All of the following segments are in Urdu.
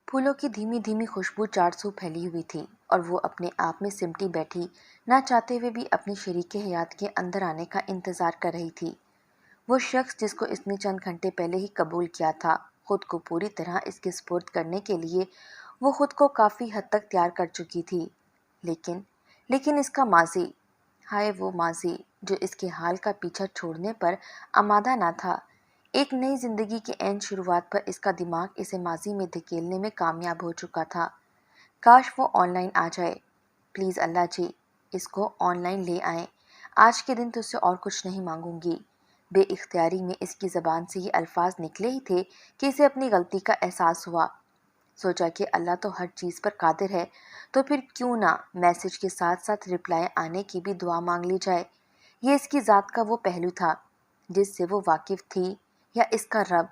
پھولوں کی دھیمی دھیمی خوشبو چار سو پھیلی ہوئی تھی اور وہ اپنے آپ میں سمٹی بیٹھی نہ چاہتے ہوئے بھی اپنی شریک حیات کے اندر آنے کا انتظار کر رہی تھی۔ وہ شخص جس کو اس نے چند گھنٹے پہلے ہی قبول کیا تھا، خود کو پوری طرح اس کے سپرد کرنے کے لیے وہ خود کو کافی حد تک تیار کر چکی تھی، لیکن اس کا ماضی، ہائے وہ ماضی جو اس کے حال کا پیچھا چھوڑنے پر آمادہ نہ تھا۔ ایک نئی زندگی کے عین شروعات پر اس کا دماغ اسے ماضی میں دھکیلنے میں کامیاب ہو چکا تھا۔ کاش وہ آن لائن آ جائے، پلیز اللہ جی اس کو آن لائن لے آئیں، آج کے دن تجھ سے اور کچھ نہیں مانگوں گی۔ بے اختیاری میں اس کی زبان سے یہ الفاظ نکلے ہی تھے کہ اسے اپنی غلطی کا احساس ہوا۔ سوچا کہ اللہ تو ہر چیز پر قادر ہے، تو پھر کیوں نہ میسج کے ساتھ ساتھ رپلائی آنے کی بھی دعا مانگ لی جائے۔ یہ اس کی ذات کا وہ پہلو تھا جس سے وہ واقف تھی، یا اس کا رب؟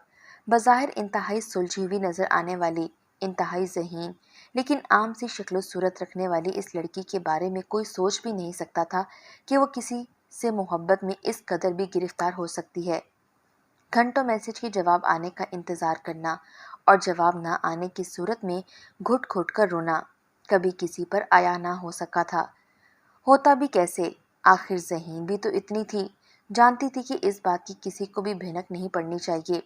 بظاہر انتہائی سلجھی ہوئی نظر آنے والی، انتہائی ذہین لیکن عام سی شکل و صورت رکھنے والی اس لڑکی کے بارے میں کوئی سوچ بھی نہیں سکتا تھا کہ وہ کسی سے محبت میں اس قدر بھی گرفتار ہو سکتی ہے۔ گھنٹوں میسج کے جواب آنے کا انتظار کرنا اور جواب نہ آنے کی صورت میں گھٹ گھٹ کر رونا، کبھی کسی پر آیا نہ ہو سکا تھا۔ ہوتا بھی کیسے؟ آخر ذہین بھی تو اتنی تھی، جانتی تھی کہ اس بات کی کسی کو بھی بھنک نہیں پڑنی چاہیے۔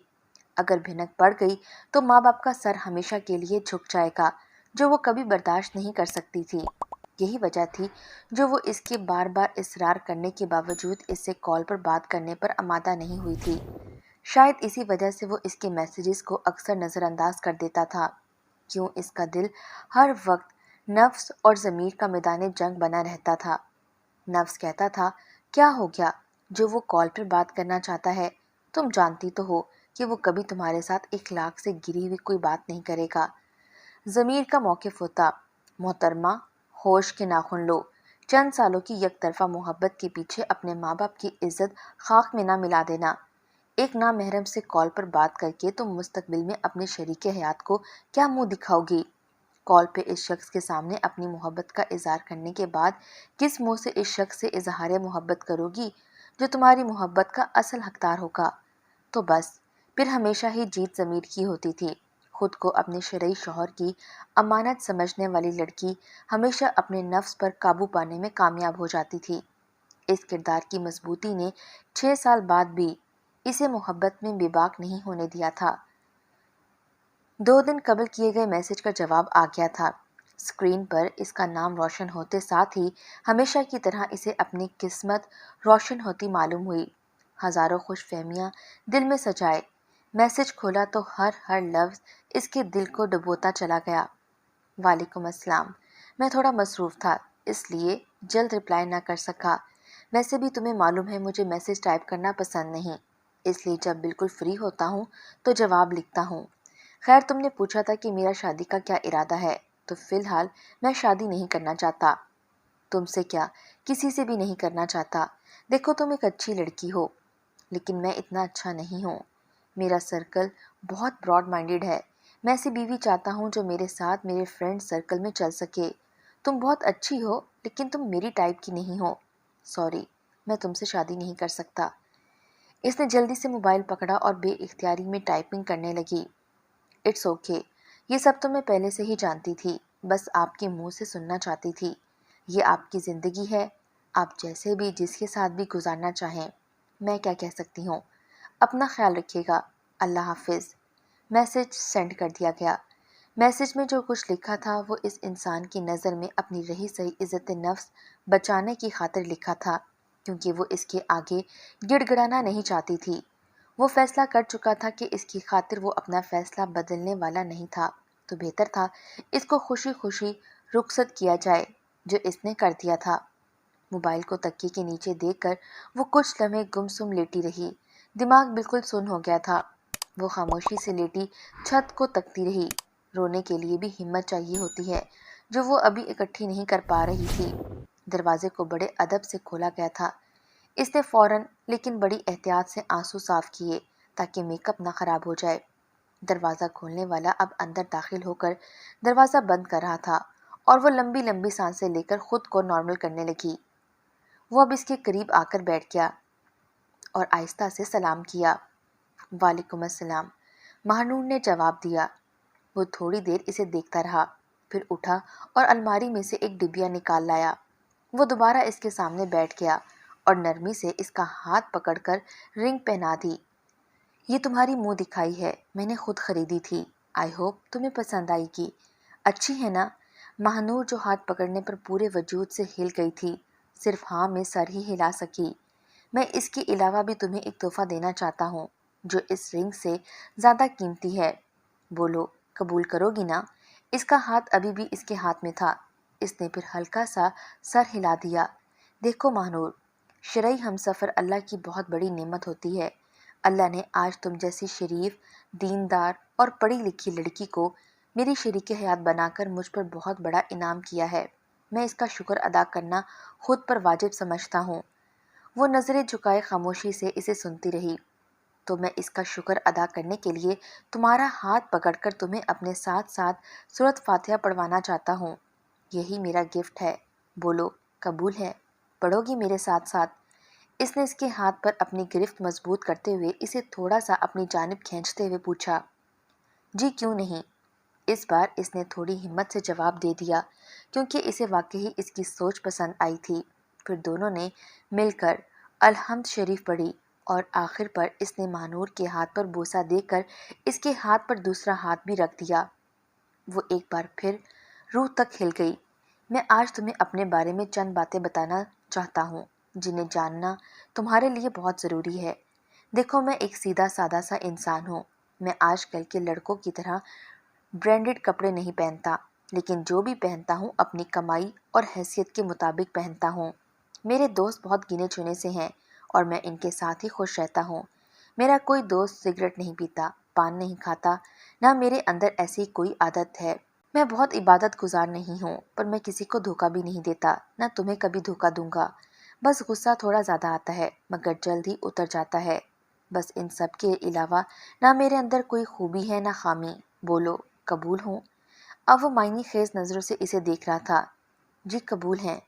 اگر بھنک پڑ گئی تو ماں باپ کا سر ہمیشہ کے لیے جھک جائے گا، جو وہ کبھی برداشت نہیں کر سکتی تھی۔ یہی وجہ تھی جو وہ اس کے بار بار اصرار کرنے کے باوجود اس سے کال پر بات کرنے پر آمادہ نہیں ہوئی تھی۔ شاید اسی وجہ سے وہ اس کے میسیجز کو اکثر نظر انداز کر دیتا تھا۔ کیوں اس کا دل ہر وقت نفس اور ضمیر کا میدان جنگ بنا رہتا تھا۔ نفس کہتا تھا کیا ہو گیا جو وہ کال پر بات کرنا چاہتا ہے، تم جانتی تو ہو کہ وہ کبھی تمہارے ساتھ اخلاق سے گری ہوئی کوئی بات نہیں کرے گا۔ ضمیر کا موقف ہوتا محترمہ ہوش کے ناخن لو، چند سالوں کی یک طرفہ محبت کے پیچھے اپنے ماں باپ کی عزت خاک میں نہ ملا دینا۔ ایک نامحرم سے کال پر بات کر کے تم مستقبل میں اپنے شریک حیات کو کیا منہ دکھاؤ گی؟ کال پہ اس شخص کے سامنے اپنی محبت کا اظہار کرنے کے بعد کس منہ سے اس شخص سے اظہار محبت کرو گی جو تمہاری محبت کا اصل حقدار ہوگا؟ تو بس پھر ہمیشہ ہی جیت ضمیر کی ہوتی تھی۔ خود کو اپنے شرعی شوہر کی امانت سمجھنے والی لڑکی ہمیشہ اپنے نفس پر قابو پانے میں کامیاب ہو جاتی تھی۔ اس کردار کی مضبوطی نے 6 سال بعد بھی اسے محبت میں بے باک نہیں ہونے دیا تھا۔ 2 دن قبل کیے گئے میسج کا جواب آ گیا تھا۔ اسکرین پر اس کا نام روشن ہوتے ساتھ ہی ہمیشہ کی طرح اسے اپنی قسمت روشن ہوتی معلوم ہوئی۔ ہزاروں خوش فہمیاں دل میں سجائے، میسج کھولا تو ہر لفظ اس کے دل کو ڈبوتا چلا گیا۔ وعلیکم السلام، میں تھوڑا مصروف تھا اس لیے جلد رپلائی نہ کر سکا۔ ویسے بھی تمہیں معلوم ہے مجھے میسج ٹائپ کرنا پسند نہیں، اس لیے جب بالکل فری ہوتا ہوں تو جواب لکھتا ہوں۔ خیر تم نے پوچھا تھا کہ میرا شادی کا کیا ارادہ ہے، تو فی الحال میں شادی نہیں کرنا چاہتا۔ تم سے کیا، کسی سے بھی نہیں کرنا چاہتا۔ دیکھو تم ایک اچھی لڑکی ہو لیکن میں اتنا اچھا نہیں ہوں۔ میرا سرکل بہت براڈ مائنڈیڈ ہے، میں ایسی بیوی چاہتا ہوں جو میرے ساتھ میرے فرینڈ سرکل میں چل سکے۔ تم بہت اچھی ہو لیکن تم میری ٹائپ کی نہیں ہو، سوری میں تم سے شادی نہیں کر سکتا۔ اس نے جلدی سے موبائل پکڑا اور بے اختیاری میں ٹائپنگ کرنے لگی۔ اٹس اوکے، یہ سب تو میں پہلے سے ہی جانتی تھی، بس آپ کے منہ سے سننا چاہتی تھی۔ یہ آپ کی زندگی ہے، آپ جیسے بھی جس کے ساتھ بھی گزارنا چاہیں۔ میں کیا کہہ سکتی ہوں؟ اپنا خیال رکھیے گا، اللہ حافظ۔ میسج سینڈ کر دیا گیا۔ میسج میں جو کچھ لکھا تھا وہ اس انسان کی نظر میں اپنی رہی سہی عزت نفس بچانے کی خاطر لکھا تھا، کیونکہ وہ اس کے آگے گڑ گڑانا نہیں چاہتی تھی۔ وہ فیصلہ کر چکا تھا کہ اس کی خاطر وہ اپنا فیصلہ بدلنے والا نہیں تھا، تو بہتر تھا اس کو خوشی خوشی رخصت کیا جائے، جو اس نے کر دیا تھا۔ موبائل کو تکیے کے نیچے دیکھ کر وہ کچھ لمحے گمسم لیٹی رہی، دماغ بالکل سن ہو گیا تھا۔ وہ خاموشی سے لیٹی چھت کو تکتی رہی۔ رونے کے لیے بھی ہمت چاہیے ہوتی ہے جو وہ ابھی اکٹھی نہیں کر پا رہی تھی۔ دروازے کو بڑے ادب سے کھولا گیا تھا۔ اس نے فوراً لیکن بڑی احتیاط سے آنسو صاف کیے تاکہ میک اپ نہ خراب ہو جائے۔ دروازہ کھولنے والا اب اندر داخل ہو کر دروازہ بند کر رہا تھا اور وہ لمبی لمبی سانسیں لے کر خود کو نارمل کرنے لگی۔ وہ اب اس کے قریب آ کر بیٹھ گیا اور آہستہ سے سلام کیا۔ وعلیکم السلام، مہنور نے جواب دیا۔ وہ تھوڑی دیر اسے دیکھتا رہا، پھر اٹھا اور الماری میں سے ایک ڈبیا نکال لایا۔ وہ دوبارہ اس کے سامنے بیٹھ گیا اور نرمی سے اس کا ہاتھ پکڑ کر رنگ پہنا دی۔ یہ تمہاری منہ دکھائی ہے، میں نے خود خریدی تھی، آئی ہوپ تمہیں پسند آئے گی، اچھی ہے نا؟ مہنور جو ہاتھ پکڑنے پر پورے وجود سے ہل گئی تھی، صرف ہاں میں سر ہی ہلا سکی۔ میں اس کے علاوہ بھی تمہیں ایک تحفہ دینا چاہتا ہوں جو اس رنگ سے زیادہ قیمتی ہے، بولو قبول کرو گی نا؟ اس کا ہاتھ ابھی بھی اس کے ہاتھ میں تھا۔ اس نے پھر ہلکا سا سر ہلا دیا۔ دیکھو مہنور، شرعی ہمسفر اللہ کی بہت بڑی نعمت ہوتی ہے۔ اللہ نے آج تم جیسی شریف، دیندار اور پڑھی لکھی لڑکی کو میری شریک حیات بنا کر مجھ پر بہت بڑا انعام کیا ہے۔ میں اس کا شکر ادا کرنا خود پر واجب سمجھتا ہوں۔ وہ نظریں جھکائے خاموشی سے اسے سنتی رہی۔ تو میں اس کا شکر ادا کرنے کے لیے تمہارا ہاتھ پکڑ کر تمہیں اپنے ساتھ ساتھ سورۃ فاتحہ پڑھوانا چاہتا ہوں۔ یہی میرا گفٹ ہے، بولو قبول ہے؟ پڑھو گی میرے ساتھ ساتھ؟ اس نے اس کے ہاتھ پر اپنی گرفت مضبوط کرتے ہوئے اسے تھوڑا سا اپنی جانب کھینچتے ہوئے پوچھا۔ جی کیوں نہیں؟ اس بار اس نے تھوڑی ہمت سے جواب دے دیا کیونکہ اسے واقعی اس کی سوچ پسند آئی تھی۔ پھر دونوں نے مل کر الحمد شریف پڑھی اور آخر پر اس نے مہنور کے ہاتھ پر بوسہ دے کر اس کے ہاتھ پر دوسرا ہاتھ بھی رکھ دیا۔ وہ ایک بار پھر روح تک ہل گئی۔ میں آج تمہیں اپنے بارے میں چند باتیں بتانا چاہتا ہوں جنہیں جاننا تمہارے لیے بہت ضروری ہے۔ دیکھو میں ایک سیدھا سادہ سا انسان ہوں۔ میں آج کل کے لڑکوں کی طرح برانڈڈ کپڑے نہیں پہنتا، لیکن جو بھی پہنتا ہوں اپنی کمائی اور حیثیت کے مطابق پہنتا ہوں۔ میرے دوست بہت گنے چنے سے ہیں اور میں ان کے ساتھ ہی خوش رہتا ہوں۔ میرا کوئی دوست سگریٹ نہیں پیتا، پان نہیں کھاتا، نہ میرے اندر ایسی کوئی عادت ہے۔ میں بہت عبادت گزار نہیں ہوں، پر میں کسی کو دھوکہ بھی نہیں دیتا، نہ تمہیں کبھی دھوکہ دوں گا۔ بس غصہ تھوڑا زیادہ آتا ہے مگر جلد ہی اتر جاتا ہے۔ بس ان سب کے علاوہ نہ میرے اندر کوئی خوبی ہے نہ خامی، بولو قبول ہوں؟ اب وہ معنی خیز نظروں سے اسے دیکھ رہا تھا۔ جی قبول ہیں،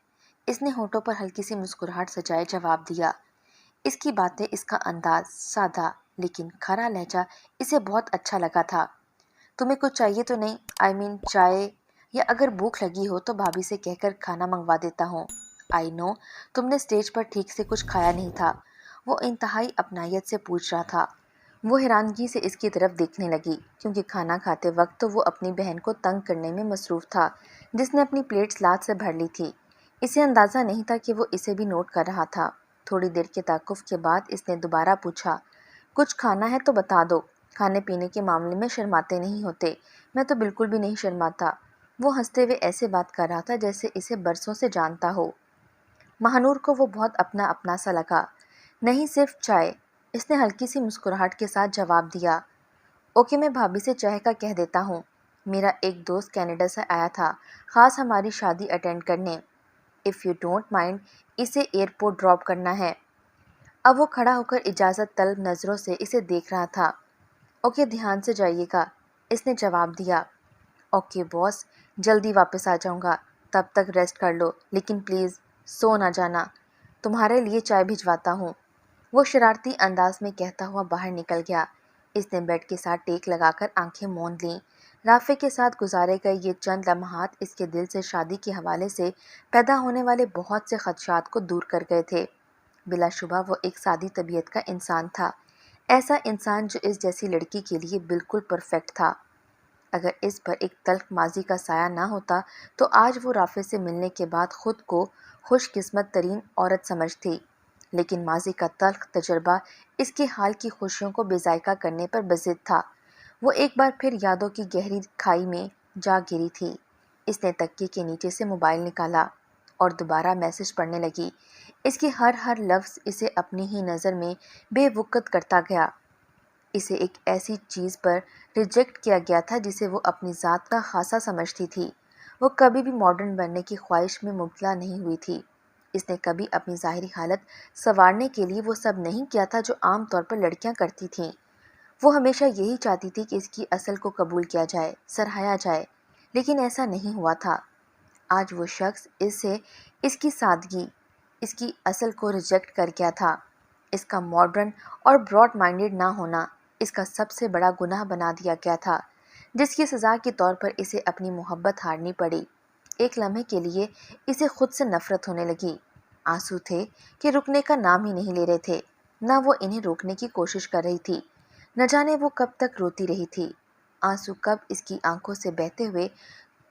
اس نے ہونٹوں پر ہلکی سی مسکراہٹ سجائے جواب دیا۔ اس کی باتیں، اس کا انداز، سادہ لیکن کھرا لہجہ اسے بہت اچھا لگا تھا۔ تمہیں کچھ چاہیے تو نہیں؟ چائے، یا اگر بھوک لگی ہو تو بھابھی سے کہہ کر کھانا منگوا دیتا ہوں۔ آئی نو تم نے اسٹیج پر ٹھیک سے کچھ کھایا نہیں تھا، وہ انتہائی اپنائیت سے پوچھ رہا تھا۔ وہ حیرانگی سے اس کی طرف دیکھنے لگی کیونکہ کھانا کھاتے وقت تو وہ اپنی بہن کو تنگ کرنے میں مصروف تھا جس نے اپنی پلیٹ سلاد سے بھر لی تھی۔ اسے اندازہ نہیں تھا کہ وہ اسے بھی نوٹ کر رہا تھا۔ تھوڑی دیر کے توقف کے بعد اس نے دوبارہ پوچھا، کچھ کھانا ہے تو بتا دو، کھانے پینے کے معاملے میں شرماتے نہیں ہوتے۔ میں تو بالکل بھی نہیں شرماتا۔ وہ ہنستے ہوئے ایسے بات کر رہا تھا جیسے اسے برسوں سے جانتا ہو۔ مہنور کو وہ بہت اپنا اپنا سا لگا۔ نہیں صرف چائے، اس نے ہلکی سی مسکراہٹ کے ساتھ جواب دیا۔ اوکے میں بھابھی سے چائے کا کہہ دیتا ہوں۔ میرا ایک دوست کینیڈا سے آیا تھا خاص ہماری شادی اٹینڈ کرنے۔ اف یو ڈونٹ مائنڈ، اسے ایئرپورٹ ڈراپ کرنا ہے۔ اب وہ کھڑا ہو کر اجازت طلب نظروں سے اسے دیکھ رہا تھا۔ اوکے دھیان سے جائیے گا، اس نے جواب دیا۔ اوکے باس، جلدی واپس آ جاؤں گا، تب تک ریسٹ کر لو، لیکن پلیز سو نہ جانا، تمہارے لیے چائے بھجواتا ہوں۔ وہ شرارتی انداز میں کہتا ہوا باہر نکل گیا۔ اس نے بیڈ کے ساتھ ٹیک لگا کر آنکھیں موند لیں۔ رافع کے ساتھ گزارے گئے یہ چند لمحات اس کے دل سے شادی کے حوالے سے پیدا ہونے والے بہت سے خدشات کو دور کر گئے تھے۔ بلا شبہ وہ ایک سادی طبیعت کا انسان تھا، ایسا انسان جو اس جیسی لڑکی کے لیے بالکل پرفیکٹ تھا۔ اگر اس پر ایک تلخ ماضی کا سایہ نہ ہوتا تو آج وہ رافع سے ملنے کے بعد خود کو خوش قسمت ترین عورت سمجھتی، لیکن ماضی کا تلخ تجربہ اس کے حال کی خوشیوں کو بے ذائقہ کرنے پر بضد تھا۔ وہ ایک بار پھر یادوں کی گہری کھائی میں جا گری تھی۔ اس نے تکیے کے نیچے سے موبائل نکالا اور دوبارہ میسج پڑھنے لگی۔ اس کی ہر لفظ اسے اپنی ہی نظر میں بے وقت کرتا گیا۔ اسے ایک ایسی چیز پر ریجیکٹ کیا گیا تھا جسے وہ اپنی ذات کا خاصہ سمجھتی تھی۔ وہ کبھی بھی ماڈرن بننے کی خواہش میں مبتلا نہیں ہوئی تھی۔ اس نے کبھی اپنی ظاہری حالت سنوارنے کے لیے وہ سب نہیں کیا تھا جو عام طور پر لڑکیاں کرتی تھیں۔ وہ ہمیشہ یہی چاہتی تھی کہ اس کی اصل کو قبول کیا جائے، سراہا جائے، لیکن ایسا نہیں ہوا تھا۔ آج وہ شخص اسے اس کی سادگی، اس کی اصل کو ریجیکٹ کر گیا تھا۔ اس کا ماڈرن اور براڈ مائنڈڈ نہ ہونا اس کا سب سے بڑا گناہ بنا دیا گیا تھا۔ جس کی سزا کے طور پر اسے اپنی محبت ہارنی پڑی۔ ایک لمحے کے لیے اسے خود سے نفرت ہونے لگی۔ آنسو تھے کہ رکنے کا نام ہی نہیں لے رہے تھے، نہ وہ انہیں روکنے کی کوشش کر رہی تھی، نہ جانے وہ کب تک روتی رہی تھی۔ آنسو کب اس کی آنکھوں سے بہتے ہوئے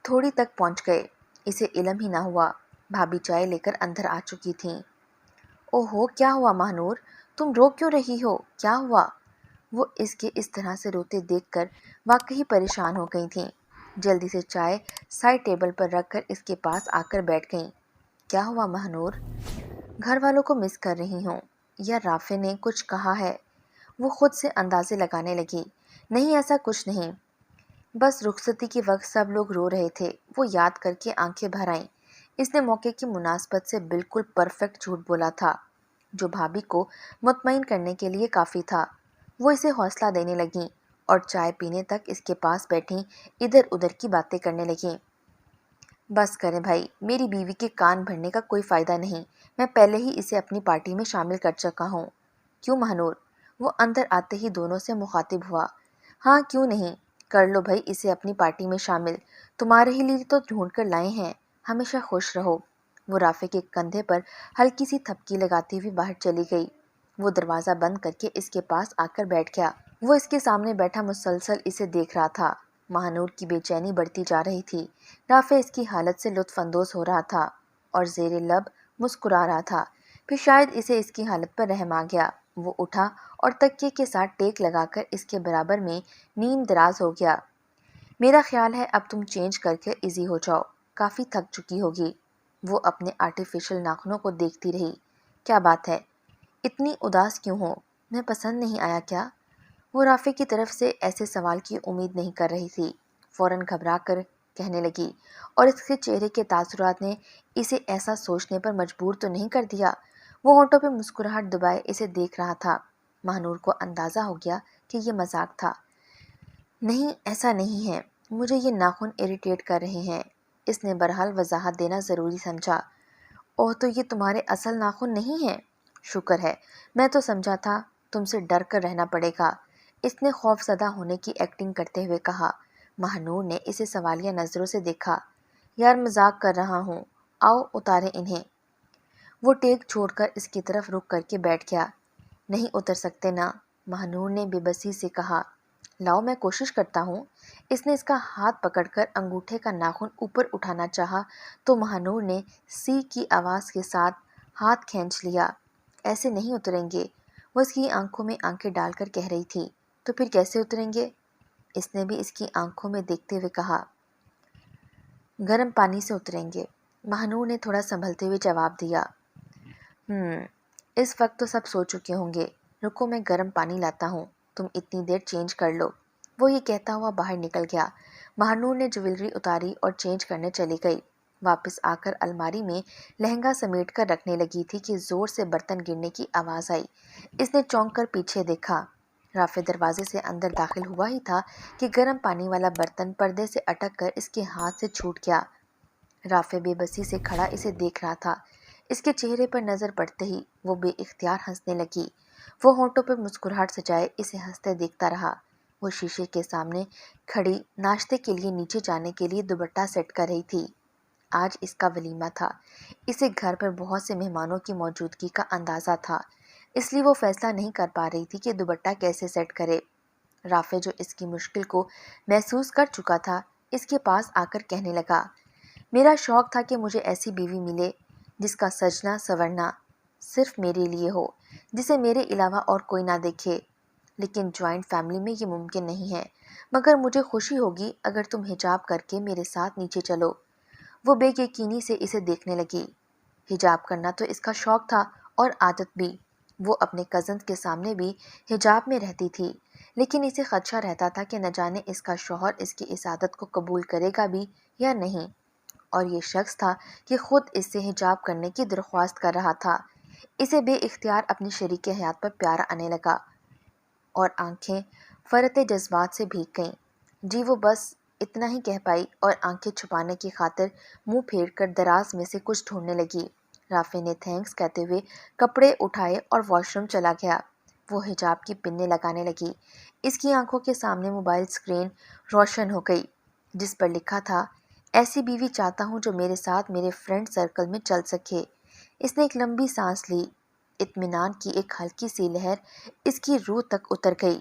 تھوڑی تک پہنچ گئے، اسے علم ہی نہ ہوا۔ بھابھی چائے لے کر اندر آ چکی تھیں۔ اوہو، کیا ہوا مہانور؟ تم رو کیوں رہی ہو؟ کیا ہوا؟ وہ اس کے اس طرح سے روتے دیکھ کر واقعی پریشان ہو گئی تھیں۔ جلدی سے چائے سائڈ ٹیبل پر رکھ کر اس کے پاس آ کر بیٹھ گئیں۔ کیا ہوا مہانور؟ گھر والوں کو مس کر رہی ہوں، یا رافع نے کچھ کہا ہے؟ وہ خود سے اندازے لگانے لگی۔ نہیں، ایسا کچھ نہیں، بس رخصتی کے وقت سب لوگ رو رہے تھے، وہ یاد کر کے آنکھیں بھر آئیں۔ اس نے موقع کی مناسبت سے بالکل پرفیکٹ جھوٹ بولا تھا، جو بھابھی کو مطمئن کرنے کے لیے کافی تھا۔ وہ اسے حوصلہ دینے لگیں اور چائے پینے تک اس کے پاس بیٹھیں ادھر ادھر کی باتیں کرنے لگیں۔ بس کریں بھائی، میری بیوی کے کان بھرنے کا کوئی فائدہ نہیں، میں پہلے ہی اسے اپنی پارٹی میں شامل کر چکا ہوں۔ کیوں مہانور؟ وہ اندر آتے ہی دونوں سے مخاطب ہوا۔ ہاں کیوں نہیں، کر لو بھائی اسے اپنی پارٹی میں شامل، تمہارے ہی لیے تو ڈھونڈ کر لائے ہیں، ہمیشہ خوش رہو۔ وہ رافع کے کندھے پر ہلکی سی تھپکی لگاتی ہوئی باہر چلی گئی۔ وہ دروازہ بند کر کے اس کے پاس آ کر بیٹھ گیا۔ وہ اس کے سامنے بیٹھا مسلسل اسے دیکھ رہا تھا۔ مہانور کی بے چینی بڑھتی جا رہی تھی۔ رافع اس کی حالت سے لطف اندوز ہو رہا تھا اور زیر لب مسکرا رہا تھا۔ پھر شاید اسے اس کی حالت پر رحم آ گیا۔ وہ اٹھا اور تکیے کے ساتھ ٹیک لگا کر اس کے برابر میں نیم دراز ہو گیا۔ میرا خیال ہے اب تم چینج کر کے ایزی ہو جاؤ، کافی تھک چکی ہوگی۔ وہ اپنے آرٹیفیشل ناخنوں کو دیکھتی رہی۔ کیا بات ہے، اتنی اداس کیوں ہو؟ میں پسند نہیں آیا کیا؟ وہ رافع کی طرف سے ایسے سوال کی امید نہیں کر رہی تھی۔ فوراً گھبرا کر کہنے لگی، اور اس کے چہرے کے تاثرات نے اسے ایسا سوچنے پر مجبور تو نہیں کر دیا؟ وہ ہونٹوں پہ مسکراہٹ دبائے اسے دیکھ رہا تھا۔ مہانور کو اندازہ ہو گیا کہ یہ مذاق تھا۔ نہیں، ایسا نہیں ہے، مجھے یہ ناخن اریٹیٹ کر رہے ہیں۔ اس نے بہرحال وضاحت دینا ضروری سمجھا۔ اوہ، تو یہ تمہارے اصل ناخن نہیں ہیں؟ شکر ہے، میں تو سمجھا تھا تم سے ڈر کر رہنا پڑے گا، اس نے خوف زدہ ہونے کی ایکٹنگ کرتے ہوئے کہا۔ مہانور نے اسے سوالیہ نظروں سے دیکھا۔ یار مذاق کر رہا ہوں، آؤ اتاریں انہیں۔ وہ ٹیک چھوڑ کر اس کی طرف رک کر کے بیٹھ گیا۔ نہیں اتر سکتے نا، مہانور نے بے بسی سے کہا۔ لاؤ میں کوشش کرتا ہوں۔ اس نے اس کا ہاتھ پکڑ کر انگوٹھے کا ناخن اوپر اٹھانا چاہا تو مہانور نے سی کی آواز کے ساتھ ہاتھ کھینچ لیا۔ ایسے نہیں اتریں گے، وہ اس کی آنکھوں میں آنکھیں ڈال کر کہہ رہی تھی۔ تو پھر کیسے اتریں گے؟ اس نے بھی اس کی آنکھوں میں دیکھتے ہوئے کہا۔ گرم پانی سے اتریں گے، مہانور نے تھوڑا سنبھلتے ہوئے جواب دیا۔ اس وقت تو سب سو چکے ہوں گے، رکو میں گرم پانی لاتا ہوں، تم اتنی دیر چینج کر لو۔ وہ یہ کہتا ہوا باہر نکل گیا۔ مہانور نے جویلری اتاری اور چینج کرنے چلی گئی۔ واپس آ کر الماری میں لہنگا سمیٹ کر رکھنے لگی تھی کہ زور سے برتن گرنے کی آواز آئی۔ اس نے چونک کر پیچھے دیکھا۔ رافع دروازے سے اندر داخل ہوا ہی تھا کہ گرم پانی والا برتن پردے سے اٹک کر اس کے ہاتھ سے چھوٹ گیا۔ رافع بے بسی سے کھڑا اسے دیکھ رہا تھا۔ اس کے چہرے پر نظر پڑتے ہی وہ بے اختیار ہنسنے لگی۔ وہ ہونٹوں پر مسکراہٹ سجائے اسے ہنستے دیکھتا رہا۔ وہ شیشے کے سامنے کھڑی ناشتے کے لیے نیچے جانے کے لیے دوپٹہ سیٹ کر رہی تھی۔ آج اس کا ولیمہ تھا۔ اسے گھر پر بہت سے مہمانوں کی موجودگی کا اندازہ تھا، اس لیے وہ فیصلہ نہیں کر پا رہی تھی کہ دوپٹہ کیسے سیٹ کرے۔ رافع جو اس کی مشکل کو محسوس کر چکا تھا، اس کے پاس آ کر کہنے لگا، میرا شوق تھا کہ مجھے ایسی بیوی ملے جس کا سجنا سورنا صرف میرے لیے ہو، جسے میرے علاوہ اور کوئی نہ دیکھے، لیکن جوائنٹ فیملی میں یہ ممکن نہیں ہے، مگر مجھے خوشی ہوگی اگر تم حجاب کر کے میرے ساتھ نیچے چلو۔ وہ بے یقینی سے اسے دیکھنے لگی۔ حجاب کرنا تو اس کا شوق تھا اور عادت بھی۔ وہ اپنے کزنز کے سامنے بھی حجاب میں رہتی تھی، لیکن اسے خدشہ رہتا تھا کہ نہ جانے اس کا شوہر اس کی اس عادت کو قبول کرے گا بھی یا نہیں، اور یہ شخص تھا کہ خود اس سے حجاب کرنے کی درخواست کر رہا تھا۔ اسے بے اختیار اپنی شریک حیات پر پیار آنے لگا اور آنکھیں فرط جذبات سے بھیگ گئیں۔ جی وہ بس اتنا ہی کہہ پائی اور آنکھیں چھپانے کی خاطر منہ پھیر کر دراز میں سے کچھ ڈھونڈنے لگی۔ رافع نے تھینکس کہتے ہوئے کپڑے اٹھائے اور واش روم چلا گیا۔ وہ حجاب کی پنیں لگانے لگی۔ اس کی آنکھوں کے سامنے موبائل اسکرین روشن ہو گئی جس پر لکھا تھا، ایسی بیوی چاہتا ہوں جو میرے ساتھ میرے فرینڈ سرکل میں چل سکے۔ اس نے ایک لمبی سانس لی۔ اطمینان کی ایک ہلکی سی لہر اس کی روح تک اتر گئی۔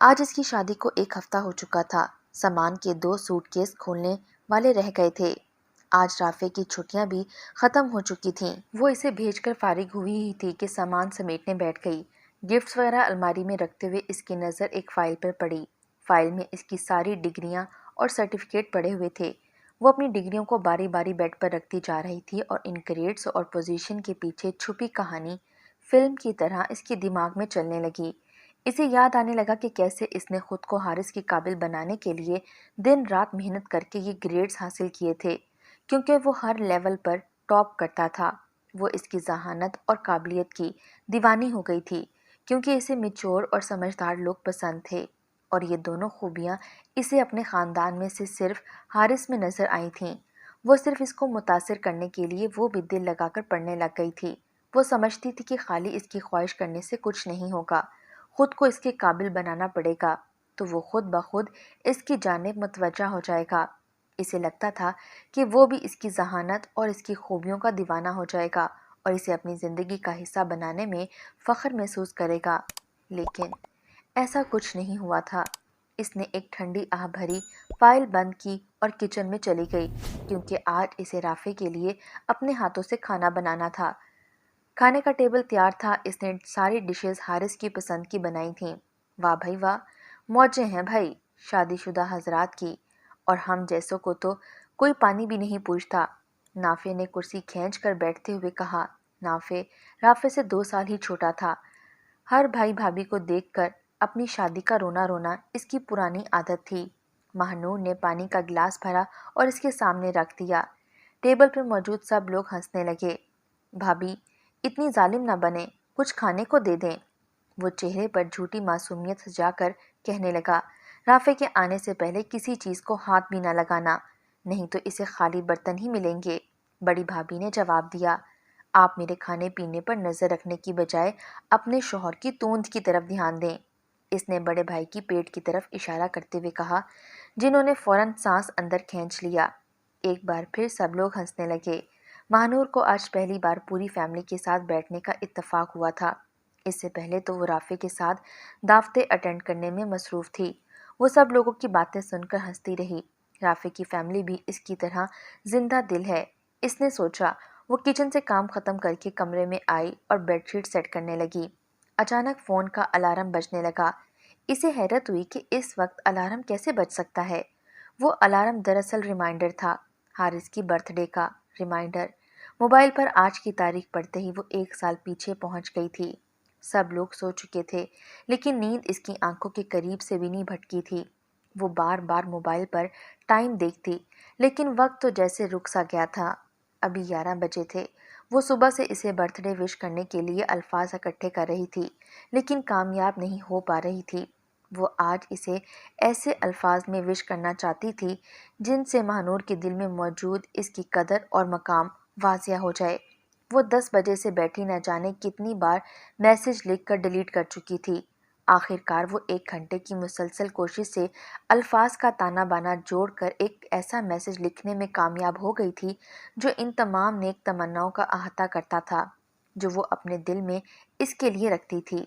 آج اس کی شادی کو ایک ہفتہ ہو چکا تھا۔ سامان کے 2 سوٹ کیس کھولنے والے رہ گئے تھے۔ آج رافع کی چھٹیاں بھی ختم ہو چکی تھیں۔ وہ اسے بھیج کر فارغ ہوئی ہی تھی کہ سامان سمیٹنے بیٹھ گئی۔ گفٹس وغیرہ الماری میں رکھتے ہوئے اس کی نظر ایک فائل پر پڑی۔ فائل میں اس کی ساری ڈگریاں اور سرٹیفکیٹ پڑے ہوئے تھے۔ وہ اپنی ڈگریوں کو باری باری بیڈ پر رکھتی جا رہی تھی اور ان گریڈز اور پوزیشن کے پیچھے چھپی کہانی فلم کی طرح اس کے دماغ میں چلنے لگی۔ اسے یاد آنے لگا کہ کیسے اس نے خود کو حارث کے قابل بنانے کے لیے دن رات محنت کر کے یہ گریڈز حاصل کیے تھے، کیونکہ وہ ہر لیول پر ٹاپ کرتا تھا۔ وہ اس کی ذہانت اور قابلیت کی دیوانی ہو گئی تھی، کیونکہ اسے میچور اور سمجھدار لوگ پسند تھے، اور یہ دونوں خوبیاں اسے اپنے خاندان میں سے صرف حارث میں نظر آئی تھیں۔ وہ صرف اس کو متاثر کرنے کے لیے وہ بھی دل لگا کر پڑھنے لگ گئی تھی۔ وہ سمجھتی تھی کہ خالی اس کی خواہش کرنے سے کچھ نہیں ہوگا، خود کو اس کے قابل بنانا پڑے گا تو وہ خود بخود اس کی جانب متوجہ ہو جائے گا۔ اسے لگتا تھا کہ وہ بھی اس کی ذہانت اور اس کی خوبیوں کا دیوانہ ہو جائے گا اور اسے اپنی زندگی کا حصہ بنانے میں فخر محسوس کرے گا، لیکن ایسا کچھ نہیں ہوا تھا۔ اس نے ایک ٹھنڈی آہ بھری، فائل بند کی اور کچن میں چلی گئی، کیونکہ آج اسے رافع کے لیے اپنے ہاتھوں سے کھانا بنانا تھا۔ کھانے کا ٹیبل تیار تھا۔ اس نے ساری ڈشز حارث کی پسند کی بنائی تھیں۔ واہ بھائی واہ، موجیں ہیں بھائی شادی شدہ حضرات کی، اور ہم جیسوں کو تو کوئی پانی بھی نہیں پوچھتا۔ نافع نے کرسی کھینچ کر بیٹھتے ہوئے کہا۔ نافع رافع سے 2 سال ہی چھوٹا تھا۔ ہر بھائی بھابھی کو دیکھ کر اپنی شادی کا رونا رونا اس کی پرانی عادت تھی۔ مہنور نے پانی کا گلاس بھرا اور اس کے سامنے رکھ دیا۔ ٹیبل پر موجود سب لوگ ہنسنے لگے۔ بھابھی اتنی ظالم نہ بنیں، کچھ کھانے کو دے دیں، وہ چہرے پر جھوٹی معصومیت سجا کر کہنے لگا۔ رافع کے آنے سے پہلے کسی چیز کو ہاتھ بھی نہ لگانا، نہیں تو اسے خالی برتن ہی ملیں گے۔ بڑی بھابھی نے جواب دیا۔ آپ میرے کھانے پینے پر نظر رکھنے کی بجائے اپنے شوہر کی توند کی طرف دھیان دیں، اس نے بڑے بھائی کی پیٹ کی طرف اشارہ کرتے ہوئے کہا، جنہوں نے فوراً سانس اندر کھینچ لیا۔ ایک بار پھر سب لوگ ہنسنے لگے۔ مہنور کو آج پہلی بار پوری فیملی کے ساتھ بیٹھنے کا اتفاق ہوا تھا۔ اس سے پہلے تو وہ رافع کے ساتھ دعوتیں اٹینڈ کرنے میں مصروف تھی۔ وہ سب لوگوں کی باتیں سن کر ہنستی رہی۔ رافع کی فیملی بھی اس کی طرح زندہ دل ہے، اس نے سوچا۔ وہ کچن سے کام ختم کر کے کمرے میں آئی اور بیڈ شیٹ سیٹ کرنے لگی۔ اچانک فون کا الارم بجنے لگا۔ اسے حیرت ہوئی کہ اس وقت الارم کیسے بج سکتا ہے۔ وہ الارم دراصل ریمائنڈر تھا، حارث کی برتھ ڈے کا ریمائنڈر۔ موبائل پر آج کی تاریخ پڑھتے ہی وہ 1 سال پیچھے پہنچ گئی تھی۔ سب لوگ سو چکے تھے، لیکن نیند اس کی آنکھوں کے قریب سے بھی نہیں بھٹکی تھی۔ وہ بار بار موبائل پر ٹائم دیکھتی، لیکن وقت تو جیسے رک سا گیا تھا۔ ابھی 11 بجے تھے۔ وہ صبح سے اسے برتھ ڈے وش کرنے کے لیے الفاظ اکٹھے کر رہی تھی، لیکن کامیاب نہیں ہو پا رہی تھی۔ وہ آج اسے ایسے الفاظ میں وش کرنا چاہتی تھی جن سے مہنور کے دل میں موجود اس کی قدر اور مقام واضح ہو جائے۔ وہ 10 بجے سے بیٹھی نہ جانے کتنی بار میسج لکھ کر ڈیلیٹ کر چکی تھی۔ آخر کار وہ 1 گھنٹے کی مسلسل کوشش سے الفاظ کا تانا بانا جوڑ کر ایک ایسا میسج لکھنے میں کامیاب ہو گئی تھی جو ان تمام نیک تمناؤں کا احاطہ کرتا تھا جو وہ اپنے دل میں اس کے لیے رکھتی تھی۔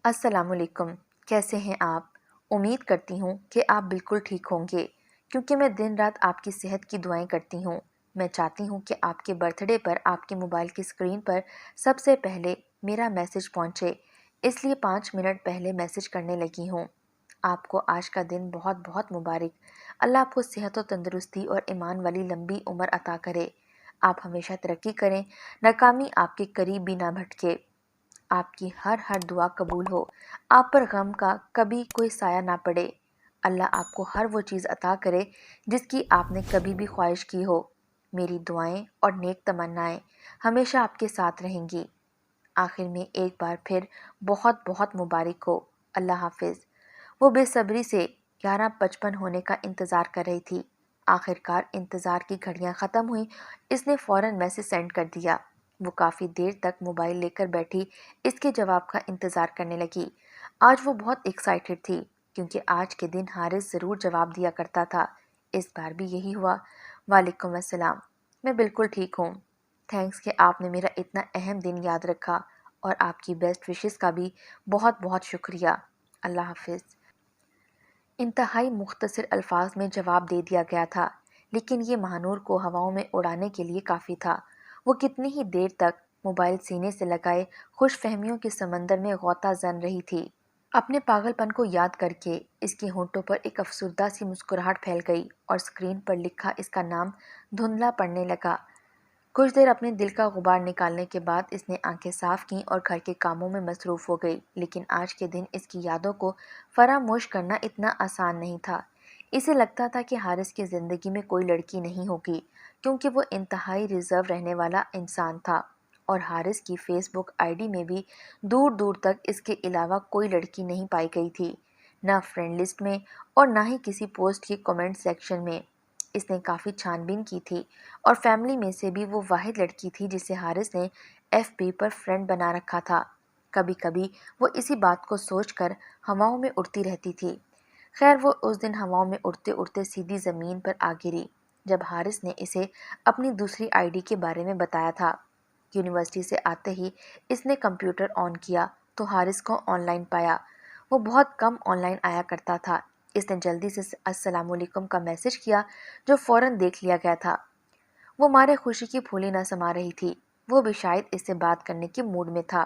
السلام علیکم، کیسے ہیں آپ؟ امید کرتی ہوں کہ آپ بالکل ٹھیک ہوں گے، کیونکہ میں دن رات آپ کی صحت کی دعائیں کرتی ہوں۔ میں چاہتی ہوں کہ آپ کے برتھ ڈے پر آپ کے موبائل کی اسکرین پر سب سے پہلے میرا میسج پہنچے، اس لیے 5 منٹ پہلے میسج کرنے لگی ہوں۔ آپ کو آج کا دن بہت بہت مبارک۔ اللہ آپ کو صحت و تندرستی اور ایمان والی لمبی عمر عطا کرے۔ آپ ہمیشہ ترقی کریں، ناکامی آپ کے قریب بھی نہ بھٹکے۔ آپ کی ہر دعا قبول ہو، آپ پر غم کا کبھی کوئی سایہ نہ پڑے۔ اللہ آپ کو ہر وہ چیز عطا کرے جس کی آپ نے کبھی بھی خواہش کی ہو۔ میری دعائیں اور نیک تمنائیں ہمیشہ آپ کے ساتھ رہیں گی۔ آخر میں ایک بار پھر بہت بہت مبارک ہو۔ اللہ حافظ۔ وہ بے صبری سے 11:55 ہونے کا انتظار کر رہی تھی۔ آخر کار انتظار کی گھڑیاں ختم ہوئیں۔ اس نے فوراً میسج سینڈ کر دیا۔ وہ کافی دیر تک موبائل لے کر بیٹھی اس کے جواب کا انتظار کرنے لگی۔ آج وہ بہت ایکسائٹڈ تھی کیونکہ آج کے دن حارث ضرور جواب دیا کرتا تھا۔ اس بار بھی یہی ہوا۔ وعلیکم السلام، میں بالکل ٹھیک ہوں۔ تھینکس کہ آپ نے میرا اتنا اہم دن یاد رکھا، اور آپ کی بیسٹ وشز کا بھی بہت بہت شکریہ۔ اللہ حافظ۔ انتہائی مختصر الفاظ میں جواب دے دیا گیا تھا، لیکن یہ مہانور کو ہواؤں میں اڑانے کے لیے کافی تھا۔ وہ کتنی ہی دیر تک موبائل سینے سے لگائے خوش فہمیوں کے سمندر میں غوطہ زن رہی تھی۔ اپنے پاگل پن کو یاد کر کے اس کے ہونٹوں پر ایک افسردہ سی مسکراہٹ پھیل گئی اور اسکرین پر لکھا اس کا نام دھندلا پڑنے لگا۔ کچھ دیر اپنے دل کا غبار نکالنے کے بعد اس نے آنکھیں صاف کیں اور گھر کے کاموں میں مصروف ہو گئی، لیکن آج کے دن اس کی یادوں کو فراموش کرنا اتنا آسان نہیں تھا۔ اسے لگتا تھا کہ حارث کی زندگی میں کوئی لڑکی نہیں ہوگی، کیونکہ وہ انتہائی ریزرو رہنے والا انسان تھا، اور حارث کی فیس بک آئی ڈی میں بھی دور دور تک اس کے علاوہ کوئی لڑکی نہیں پائی گئی تھی، نہ فرینڈ لسٹ میں اور نہ ہی کسی پوسٹ کے کمنٹ سیکشن میں۔ اس نے کافی چھان بین کی تھی، اور فیملی میں سے بھی وہ واحد لڑکی تھی جسے حارث نے ایف بی پر فرینڈ بنا رکھا تھا۔ کبھی کبھی وہ اسی بات کو سوچ کر ہواؤں میں اڑتی رہتی تھی۔ خیر، وہ اس دن ہواؤں میں اڑتے اڑتے سیدھی زمین پر آ گری جب حارث نے اسے اپنی دوسری آئی ڈی کے بارے میں بتایا تھا۔ یونیورسٹی سے آتے ہی اس نے کمپیوٹر آن کیا تو حارث کو آن لائن پایا۔ وہ بہت کم آن لائن آیا کرتا تھا۔ اس نے جلدی سے السلام علیکم کا میسج کیا جو فوراً دیکھ لیا گیا تھا۔ وہ مارے خوشی کی پھولی نہ سما رہی تھی۔ وہ بھی شاید اس سے بات کرنے کے موڈ میں تھا۔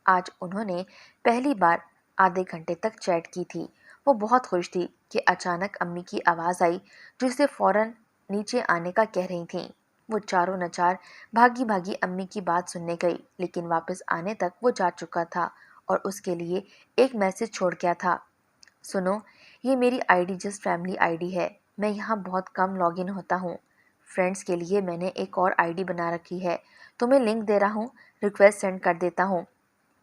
آج انہوں نے پہلی بار آدھے گھنٹے تک چیٹ کی تھی۔ وہ بہت خوش تھی کہ اچانک امی کی آواز آئی جو اسے فوراً نیچے آنے کا کہہ رہی تھیں۔ وہ چاروں نچار بھاگی بھاگی امی کی بات سننے گئی، لیکن واپس آنے تک وہ جا چکا تھا اور اس کے لیے ایک میسج چھوڑ گیا تھا۔ سنو، یہ میری I D just family I D ہے۔ میں یہاں بہت کم لاگ ان ہوتا ہوں۔ فرینڈز کے لیے میں نے ایک اور آئی ڈی بنا رکھی ہے۔ تمہیں لنک دے رہا ہوں، ریکویسٹ سینڈ کر دیتا ہوں۔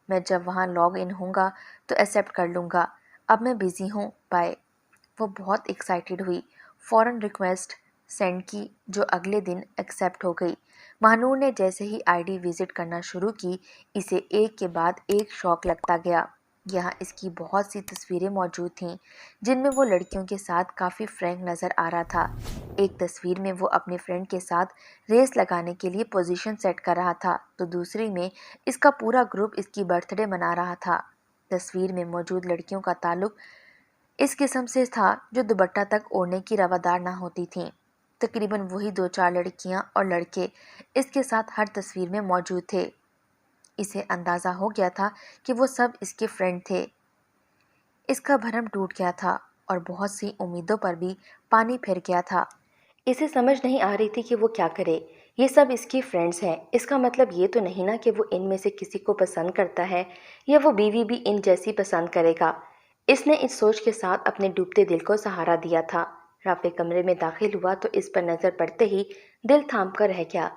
میں جب وہاں لاگ ان ہوں گا تو ایکسیپٹ کر لوں گا۔ اب میں بزی ہوں، بائے۔ وہ بہت ایکسائٹڈ ہوئی، فوراً ریکویسٹ سینڈ کی جو اگلے دن ایکسیپٹ ہو گئی۔ مہانور نے جیسے ہی آئی ڈی وزٹ کرنا شروع کی، اسے ایک کے بعد ایک شوق لگتا گیا۔ یہاں اس کی بہت سی تصویریں موجود تھیں جن میں وہ لڑکیوں کے ساتھ کافی فرینک نظر آ رہا تھا۔ ایک تصویر میں وہ اپنی فرینڈ کے ساتھ ریس لگانے کے لیے پوزیشن سیٹ کر رہا تھا تو دوسری میں اس کا پورا گروپ اس کی برتھ ڈے منا رہا تھا۔ تصویر میں موجود لڑکیوں کا تعلق اس قسم سے تھا جو دوپٹہ تک اوڑھنے کی روادار نہ ہوتی تھیں۔ تقریباً وہی دو چار لڑکیاں اور لڑکے اس کے ساتھ ہر تصویر میں موجود تھے۔ اسے اندازہ ہو گیا تھا کہ وہ سب اس کے فرینڈ تھے۔ اس کا بھرم ٹوٹ گیا تھا اور بہت سی امیدوں پر بھی پانی پھر گیا تھا۔ اسے سمجھ نہیں آ رہی تھی کہ وہ کیا کرے۔ یہ سب اس کی فرینڈز ہیں، اس کا مطلب یہ تو نہیں نا کہ وہ ان میں سے کسی کو پسند کرتا ہے یا وہ بیوی بھی ان جیسی پسند کرے گا۔ اس نے اس سوچ کے ساتھ اپنے ڈوبتے دل کو سہارا دیا تھا۔ رافع کمرے میں داخل ہوا تو اس پر نظر پڑتے ہی دل تھام کر رہ گیا۔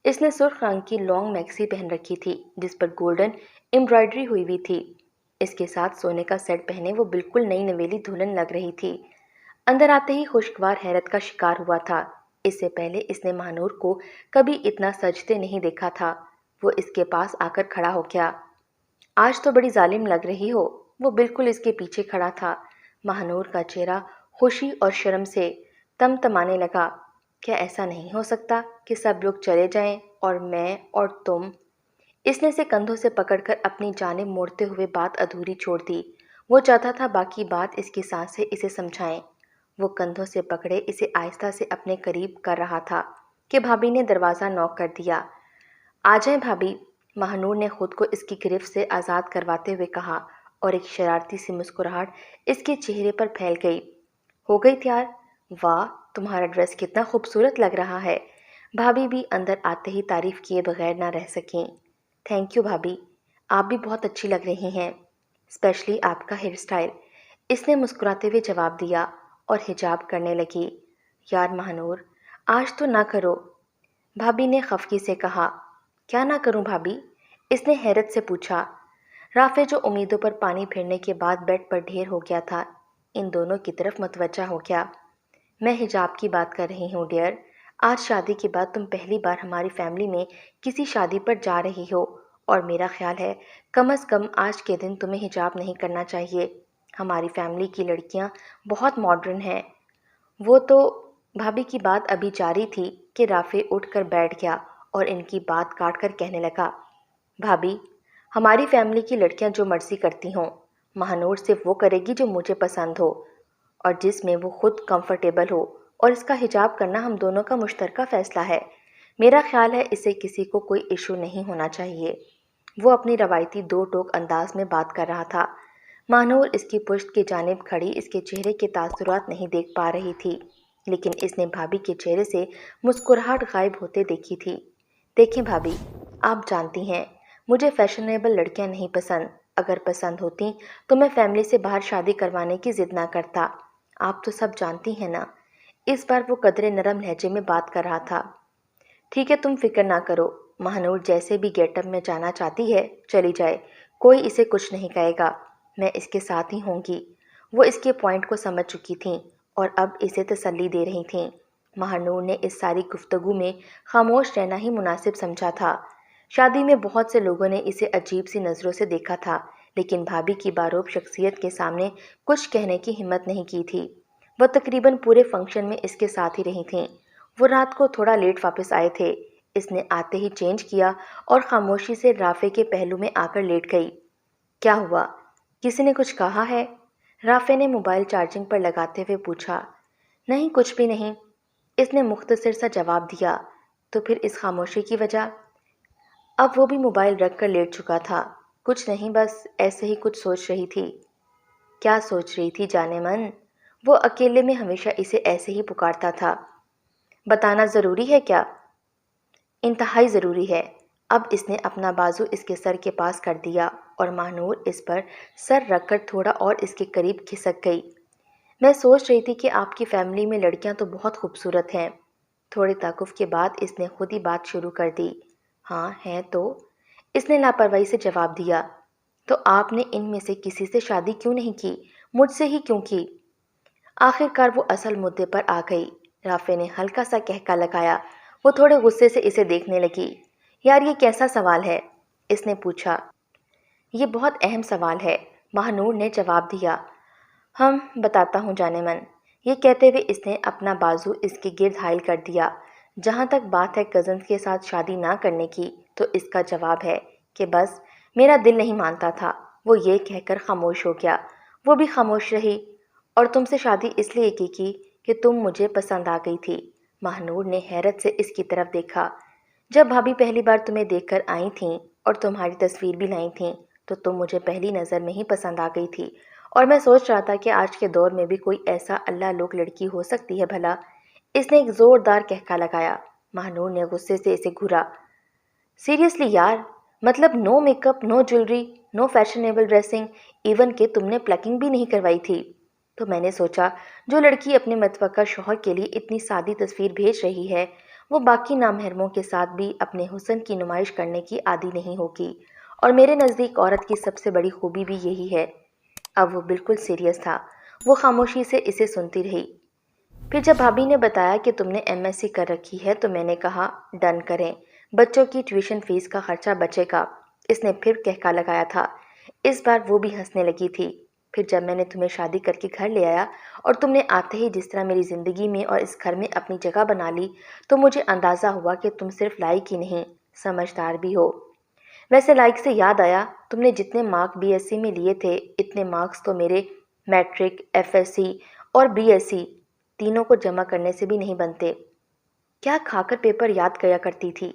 اس نے سرخ رنگ کی لانگ میکسی پہن رکھی تھی جس پر گولڈن امبرائڈری ہوئی تھی۔ اس کے ساتھ سونے کا سیٹ پہنے وہ بالکل نئی نویلی دلہن لگ رہی تھی۔ اندر آتے ہی خوشگوار حیرت کا شکار ہوا تھا۔ اس سے پہلے اس نے مہانور کو کبھی اتنا سجتے نہیں دیکھا تھا۔ وہ اس کے پاس آ کر کھڑا ہو گیا۔ آج تو بڑی ظالم لگ رہی ہو۔ وہ بالکل اس کے پیچھے کھڑا تھا۔ مہانور کا چہرہ خوشی اور شرم سے تمتمانے لگا۔ کیا ایسا نہیں ہو سکتا کہ سب لوگ چلے جائیں اور میں اور تم؟ اس نے اسے کندھوں سے پکڑ کر اپنی جانب موڑتے ہوئے بات ادھوری چھوڑ دی۔ وہ چاہتا تھا باقی بات اس کی سانسیں اسے سمجھائیں۔ وہ کندھوں سے پکڑے اسے آہستہ سے اپنے قریب کر رہا تھا کہ بھابھی نے دروازہ نوک کر دیا۔ آ جائیں بھابھی، مہانور نے خود کو اس کی گرفت سے آزاد کرواتے ہوئے کہا، اور ایک شرارتی سی مسکراہٹ اس کے چہرے پر پھیل گئی۔ ہو گئی تیار؟ واہ، تمہارا ڈریس کتنا خوبصورت لگ رہا ہے۔ بھابھی بھی اندر آتے ہی تعریف کیے بغیر نہ رہ سکیں۔ تھینک یو بھابھی، آپ بھی بہت اچھی لگ رہی ہیں، اسپیشلی آپ کا ہیئر اسٹائل۔ اس نے مسکراتے ہوئے جواب دیا اور حجاب کرنے لگی۔ یار مہانور، آج تو نہ کرو، بھابھی نے خفگی سے کہا۔ کیا نہ کروں بھابھی؟ اس نے حیرت سے پوچھا۔ رافع جو امیدوں پر پانی پھرنے کے بعد بیڈ پر ڈھیر ہو گیا تھا، ان دونوں کی طرف متوجہ ہو گیا۔ میں حجاب کی بات کر رہی ہوں ڈیئر۔ آج شادی کے بعد تم پہلی بار ہماری فیملی میں کسی شادی پر جا رہی ہو اور میرا خیال ہے کم از کم آج کے دن تمہیں حجاب نہیں کرنا چاہیے۔ ہماری فیملی کی لڑکیاں بہت ماڈرن ہیں۔ وہ تو بھابھی کی بات ابھی جاری تھی کہ رافع اٹھ کر بیٹھ گیا اور ان کی بات کاٹ کر کہنے لگا، بھابھی، ہماری فیملی کی لڑکیاں جو مرضی کرتی ہوں، مہنور صرف وہ کرے گی جو مجھے پسند ہو اور جس میں وہ خود کمفرٹیبل ہو، اور اس کا حجاب کرنا ہم دونوں کا مشترکہ فیصلہ ہے۔ میرا خیال ہے اسے کسی کو کوئی ایشو نہیں ہونا چاہیے۔ وہ اپنی روایتی دو ٹوک انداز میں بات کر رہا تھا۔ مہنور اس کی پشت کی جانب کھڑی اس کے چہرے کے تاثرات نہیں دیکھ پا رہی تھی، لیکن اس نے بھابھی کے چہرے سے مسکراہٹ غائب ہوتے دیکھی تھی۔ دیکھیں بھابھی، آپ جانتی ہیں مجھے فیشنیبل لڑکیاں نہیں پسند۔ اگر پسند ہوتی تو میں فیملی سے باہر شادی کروانے کی ضد نہ کرتا۔ آپ تو سب جانتی ہیں نا۔ اس بار وہ قدرے نرم لہجے میں بات کر رہا تھا۔ ٹھیک ہے، تم فکر نہ کرو، مہنور جیسے بھی گیٹ اپ میں جانا چاہتی ہے چلی جائے، کوئی اسے کچھ نہیں کہے گا، میں اس کے ساتھ ہی ہوں گی۔ وہ اس کے پوائنٹ کو سمجھ چکی تھیں اور اب اسے تسلی دے رہی تھیں۔ مہنور نے اس ساری گفتگو میں خاموش رہنا ہی مناسب سمجھا تھا۔ شادی میں بہت سے لوگوں نے اسے عجیب سی نظروں سے دیکھا تھا، لیکن بھابھی کی باروب شخصیت کے سامنے کچھ کہنے کی ہمت نہیں کی تھی۔ وہ تقریباً پورے فنکشن میں اس کے ساتھ ہی رہی تھیں۔ وہ رات کو تھوڑا لیٹ واپس آئے تھے۔ اس نے آتے ہی چینج کیا اور خاموشی سے رافع کے پہلو میں آ کر لیٹ گئی۔ کیا ہوا؟ کسی نے کچھ کہا ہے؟ رافع نے موبائل چارجنگ پر لگاتے ہوئے پوچھا۔ نہیں، کچھ بھی نہیں، اس نے مختصر سا جواب دیا۔ تو پھر اس خاموشی کی وجہ؟ اب وہ بھی موبائل رکھ کر لیٹ چکا تھا۔ کچھ نہیں، بس ایسے ہی کچھ سوچ رہی تھی۔ کیا سوچ رہی تھی جانے من؟ وہ اکیلے میں ہمیشہ اسے ایسے ہی پکارتا تھا۔ بتانا ضروری ہے کیا؟ انتہائی ضروری ہے۔ اب اس نے اپنا بازو اس کے سر کے پاس کر دیا اور مہنور اس پر سر رکھ کر تھوڑا اور اس کے قریب کھسک گئی۔ میں سوچ رہی تھی کہ آپ کی فیملی میں لڑکیاں تو بہت خوبصورت ہیں۔ تھوڑے توقف کے بعد اس نے خود ہی بات شروع کر دی۔ ہاں ہیں تو، اس نے لاپرواہی سے جواب دیا۔ تو آپ نے ان میں سے کسی سے شادی کیوں نہیں کی؟ مجھ سے ہی کیوں کی؟ آخر کار وہ اصل مدعے پر آ گئی۔ رافع نے ہلکا سا کہکا لگایا۔ وہ تھوڑے غصے سے اسے دیکھنے لگی۔ یار یہ کیسا سوال ہے؟ اس نے پوچھا۔ یہ بہت اہم سوال ہے، مہنور نے جواب دیا۔ بتاتا ہوں جانے من۔ یہ کہتے ہوئے اس نے اپنا بازو اس کے گرد حائل کر دیا۔ جہاں تک بات ہے کزنز کے ساتھ شادی نہ کرنے کی، تو اس کا جواب ہے کہ بس میرا دل نہیں مانتا تھا۔ وہ یہ کہہ کر خاموش ہو گیا۔ وہ بھی خاموش رہی۔ اور تم سے شادی اس لیے کی کہ تم مجھے پسند آ گئی تھی؟ مہنور نے حیرت سے اس کی طرف دیکھا۔ جب بھابھی پہلی بار تمہیں دیکھ کر آئی تھیں اور تمہاری تصویر بھی لائی تھیں تو تم مجھے پہلی نظر میں ہی پسند آ گئی تھی، اور میں سوچ رہا تھا کہ آج کے دور میں بھی کوئی ایسا اللہ لوک لڑکی ہو سکتی ہے بھلا۔ اس نے ایک زوردار کہکا لگایا۔ مہنور نے غصے سے اسے گھورا۔ سیریسلی یار، مطلب نو میک اپ، نو جیولری، نو فیشنیبل ڈریسنگ، ایون کہ تم نے پلکنگ بھی نہیں کروائی تھی۔ تو میں نے سوچا جو لڑکی اپنے متوقع شوہر کے لیے اتنی سادی تصویر بھیج رہی ہے وہ باقی نامحرموں کے ساتھ بھی اپنے حسن کی نمائش کرنے کی عادی نہیں ہوگی، اور میرے نزدیک عورت کی سب سے بڑی خوبی بھی یہی ہے۔ اب وہ بالکل سیریس تھا۔ وہ خاموشی سے اسے سنتی رہی۔ پھر جب بھابھی نے بتایا کہ تم نے MSc کر رکھی ہے تو میں نے کہا ڈن کریں، بچوں کی ٹیوشن فیس کا خرچہ بچے گا۔ اس نے پھر کہکا لگایا تھا۔ اس بار وہ بھی ہنسنے لگی تھی۔ پھر جب میں نے تمہیں شادی کر کے گھر لے آیا اور تم نے آتے ہی جس طرح میری زندگی میں اور اس گھر میں اپنی جگہ بنا لی تو مجھے اندازہ ہوا کہ تم صرف لائق ہی نہیں، سمجھدار بھی ہو۔ ویسے لائق سے یاد آیا، تم نے جتنے مارک BSc میں لیے تھے اتنے مارکس تو میرے میٹرک، FSc اور BSc تینوں کو جمع کرنے سے بھی نہیں بنتے۔ کیا کھا کر پیپر یاد کیا کرتی تھی؟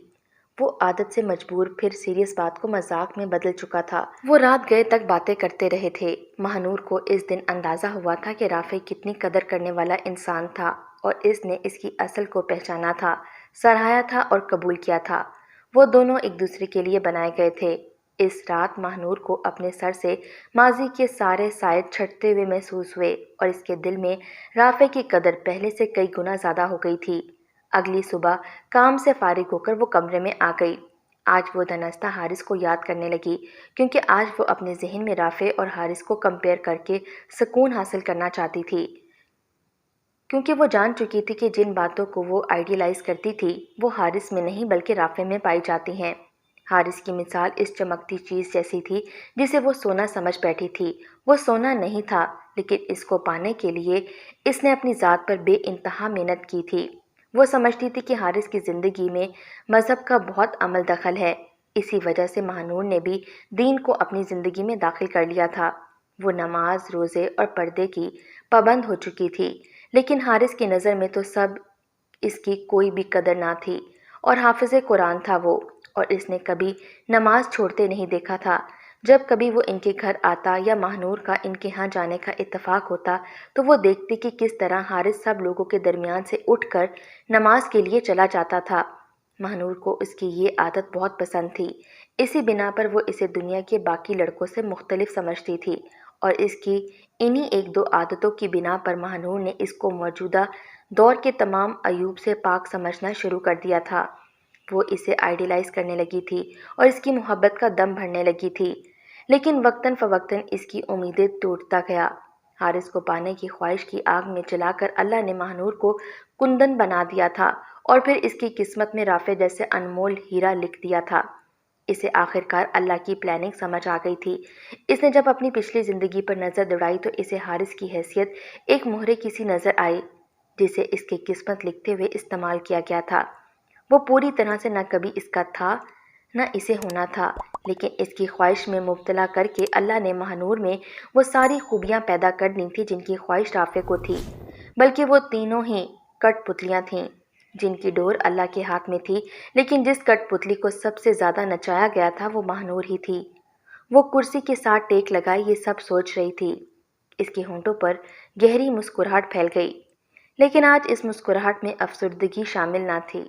وہ عادت سے مجبور پھر سیریس بات کو مذاق میں بدل چکا تھا۔ وہ رات گئے تک باتیں کرتے رہے تھے۔ مہنور کو اس دن اندازہ ہوا تھا کہ رافع کتنی قدر کرنے والا انسان تھا اور اس نے اس کی اصل کو پہچانا تھا، سراہا تھا اور قبول کیا تھا۔ وہ دونوں ایک دوسرے کے لیے بنائے گئے تھے۔ اس رات مہنور کو اپنے سر سے ماضی کے سارے سائے چھٹتے ہوئے محسوس ہوئے اور اس کے دل میں رافع کی قدر پہلے سے کئی گنا زیادہ ہو گئی تھی۔ اگلی صبح کام سے فارغ ہو کر وہ کمرے میں آ گئی۔ آج وہ دنستہ حارث کو یاد کرنے لگی کیونکہ آج وہ اپنے ذہن میں رافع اور حارث کو کمپیئر کر کے سکون حاصل کرنا چاہتی تھی، کیونکہ وہ جان چکی تھی کہ جن باتوں کو وہ آئیڈیلائز کرتی تھی وہ حارث میں نہیں بلکہ رافع میں پائی جاتی ہیں۔ حارث کی مثال اس چمکتی چیز جیسی تھی جسے وہ سونا سمجھ بیٹھی تھی۔ وہ سونا نہیں تھا، لیکن اس کو پانے کے لیے اس نے اپنی ذات پر بے انتہا محنت کی تھی۔ وہ سمجھتی تھی کہ حارث کی زندگی میں مذہب کا بہت عمل دخل ہے، اسی وجہ سے مہنور نے بھی دین کو اپنی زندگی میں داخل کر لیا تھا۔ وہ نماز، روزے اور پردے کی پابند ہو چکی تھی، لیکن حارث کی نظر میں تو سب اس کی کوئی بھی قدر نہ تھی، اور حافظ قرآن تھا وہ، اور اس نے کبھی نماز چھوڑتے نہیں دیکھا تھا۔ جب کبھی وہ ان کے گھر آتا یا مہنور کا ان کے ہاں جانے کا اتفاق ہوتا تو وہ دیکھتی کہ کس طرح حارث سب لوگوں کے درمیان سے اٹھ کر نماز کے لیے چلا جاتا تھا۔ مہنور کو اس کی یہ عادت بہت پسند تھی، اسی بنا پر وہ اسے دنیا کے باقی لڑکوں سے مختلف سمجھتی تھی، اور اس کی انہی ایک دو عادتوں کی بنا پر مہنور نے اس کو موجودہ دور کے تمام عیوب سے پاک سمجھنا شروع کر دیا تھا۔ وہ اسے آئیڈیلائز کرنے لگی تھی اور اس کی محبت کا دم بھرنے لگی تھی، لیکن وقتاً فوقتاً اس کی امیدیں ٹوٹتا گیا۔ حارث کو پانے کی خواہش کی آگ میں جلا کر اللہ نے مہنور کو کندن بنا دیا تھا، اور پھر اس کی قسمت میں رافع جیسے انمول ہیرا لکھ دیا تھا۔ اسے آخرکار اللہ کی پلاننگ سمجھ آ گئی تھی۔ اس نے جب اپنی پچھلی زندگی پر نظر دوڑائی تو اسے حارث کی حیثیت ایک مہرے کی سی نظر آئی، جسے اس کی قسمت لکھتے ہوئے استعمال کیا گیا تھا۔ وہ پوری طرح سے نہ کبھی اس کا تھا نہ اسے ہونا تھا، لیکن اس کی خواہش میں مبتلا کر کے اللہ نے مہنور میں وہ ساری خوبیاں پیدا کر دی تھیں جن کی خواہش رافع کو تھی، بلکہ وہ تینوں ہی کٹ پتلیاں تھیں جن کی ڈور اللہ کے ہاتھ میں تھی، لیکن جس کٹ پتلی کو سب سے زیادہ نچایا گیا تھا وہ مہنور ہی تھی۔ وہ کرسی کے ساتھ ٹیک لگائے یہ سب سوچ رہی تھی۔ اس کے ہونٹوں پر گہری مسکراہٹ پھیل گئی، لیکن آج اس مسکراہٹ میں افسردگی شامل نہ تھی۔